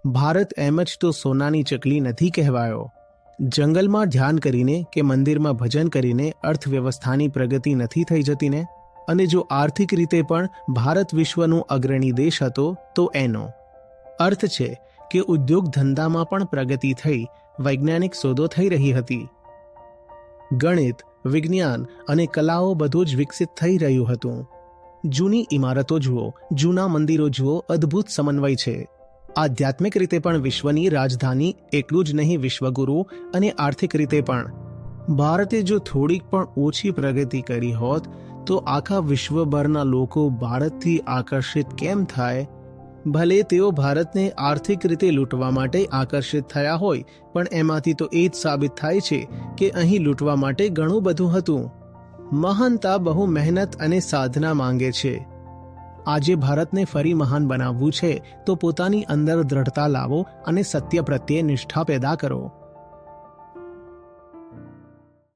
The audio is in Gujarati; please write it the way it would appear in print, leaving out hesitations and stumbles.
ભારત એમ જ તો સોનાની ચકલી નથી કહેવાયો. જંગલમાં ધ્યાન કરીને કે મંદિરમાં ભજન કરીને અર્થવ્યવસ્થાની પ્રગતિ નથી થઈ જતી ને. અને જો આર્થિક રીતે પણ ભારત વિશ્વનું અગ્રણી દેશ હતો તો એનો અર્થ છે કે ઉદ્યોગ ધંધામાં પણ પ્રગતિ થઈ, વૈજ્ઞાનિક શોધો થઈ રહી હતી. ગણિત, વિજ્ઞાન અને કલાઓ બધું જ વિકસિત થઈ રહ્યું હતું. જૂની ઇમારતો જુઓ, જૂના મંદિરો જુઓ, અદ્ભુત સમન્વય છે. આધ્યાત્મિક રીતે પણ વિશ્વની રાજધાની, એટલું જ નહીં વિશ્વગુરુ, અને આર્થિક રીતે પણ. ભારતે જો થોડીક પણ ઓછી પ્રગતિ કરી હોત તો આખા વિશ્વભરના લોકો ભારતથી આકર્ષિત કેમ થાય? ભલે તેઓ ભારતને આર્થિક રીતે લૂંટવા માટે આકર્ષિત થયા હોય, પણ એમાંથી તો એ જ સાબિત થાય છે કે અહીં લૂંટવા માટે ઘણું બધું હતું. મહાનતા બહુ મહેનત અને સાધના માંગે છે. આજે ભારતને ફરી મહાન બનાવવું છે તો પોતાની અંદર દ્રઢતા લાવો અને સત્ય પ્રત્યે નિષ્ઠા પેદા કરો.